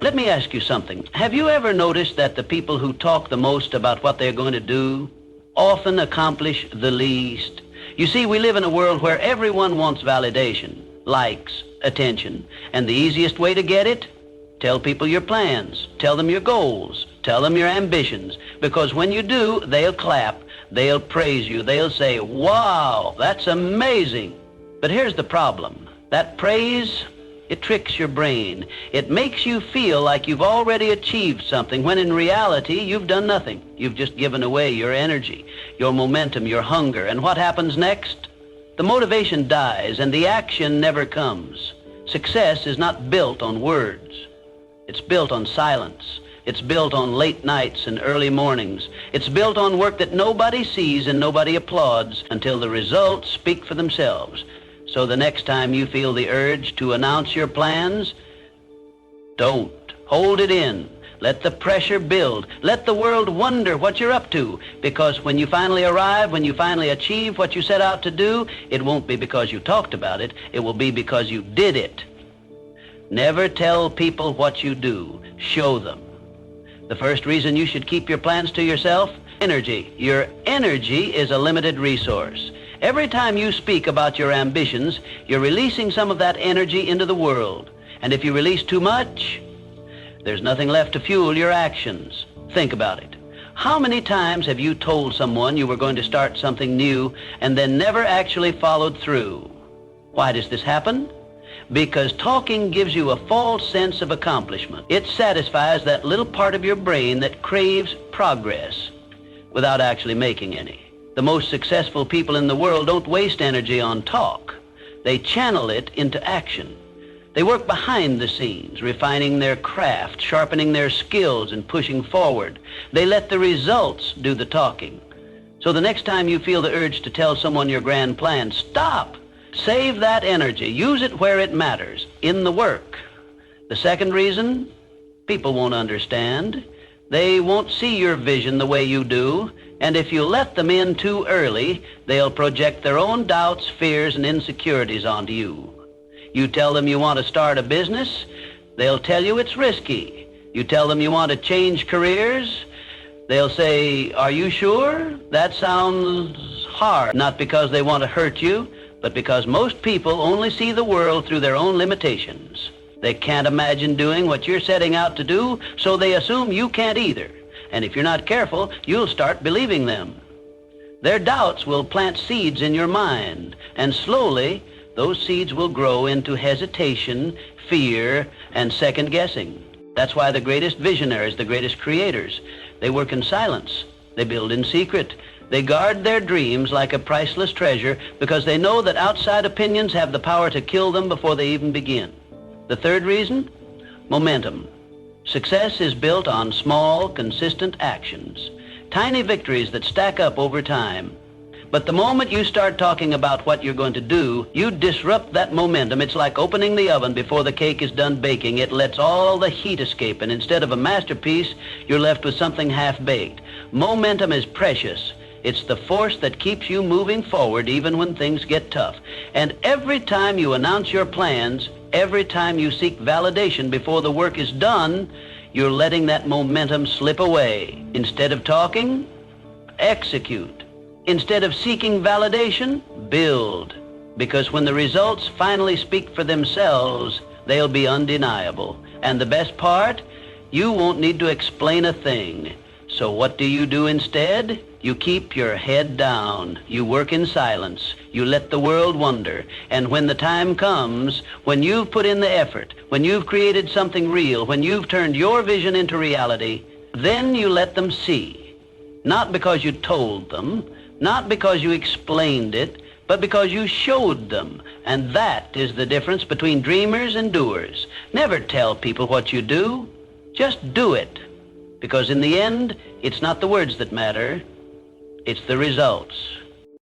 Let me ask you something. Have you ever noticed that the people who talk the most about what they're going to do often accomplish the least? You see, we live in a world where everyone wants validation, likes, attention, and the easiest way to get it? Tell people your plans, tell them your goals, tell them your ambitions, because when you do, they'll clap, they'll praise you, they'll say, wow, that's amazing. But here's the problem. That praise, it tricks your brain. It makes you feel like you've already achieved something, when in reality, you've done nothing. You've just given away your energy, your momentum, your hunger. And what happens next? The motivation dies and the action never comes. Success is not built on words. It's built on silence. It's built on late nights and early mornings. It's built on work that nobody sees and nobody applauds until the results speak for themselves. So the next time you feel the urge to announce your plans, don't. Hold it in. Let the pressure build. Let the world wonder what you're up to. Because when you finally arrive, when you finally achieve what you set out to do, it won't be because you talked about it. It will be because you did it. Never tell people what you do. Show them. The first reason you should keep your plans to yourself, energy. Your energy is a limited resource. Every time you speak about your ambitions, you're releasing some of that energy into the world. And if you release too much, there's nothing left to fuel your actions. Think about it. How many times have you told someone you were going to start something new and then never actually followed through? Why does this happen? Because talking gives you a false sense of accomplishment. It satisfies that little part of your brain that craves progress without actually making any. The most successful people in the world don't waste energy on talk. They channel it into action. They work behind the scenes, refining their craft, sharpening their skills, and pushing forward. They let the results do the talking. So the next time you feel the urge to tell someone your grand plan, stop. Save that energy. Use it where it matters, in the work. The second reason, people won't understand. They won't see your vision the way you do. And if you let them in too early, they'll project their own doubts, fears, and insecurities onto you. You tell them you want to start a business, they'll tell you it's risky. You tell them you want to change careers, they'll say, are you sure? That sounds hard. Not because they want to hurt you, but because most people only see the world through their own limitations. They can't imagine doing what you're setting out to do, so they assume you can't either. And if you're not careful, you'll start believing them. Their doubts will plant seeds in your mind, and slowly those seeds will grow into hesitation, fear, and second guessing. That's why the greatest visionaries, the greatest creators, they work in silence. They build in secret. They guard their dreams like a priceless treasure because they know that outside opinions have the power to kill them before they even begin. The third reason? Momentum. Success is built on small, consistent actions, tiny victories that stack up over time. But the moment you start talking about what you're going to do, you disrupt that momentum. It's like opening the oven before the cake is done baking. It lets all the heat escape, and instead of a masterpiece, you're left with something half-baked. Momentum is precious. It's the force that keeps you moving forward even when things get tough. And every time you announce your plans, every time you seek validation before the work is done, you're letting that momentum slip away. Instead of talking, execute. Instead of seeking validation, build. Because when the results finally speak for themselves, they'll be undeniable. And the best part, you won't need to explain a thing. So what do you do instead? You keep your head down. You work in silence. You let the world wonder. And when the time comes, when you've put in the effort, when you've created something real, when you've turned your vision into reality, then you let them see. Not because you told them, not because you explained it, but because you showed them. And that is the difference between dreamers and doers. Never tell people what you do. Just do it. Because in the end, it's not the words that matter, it's the results.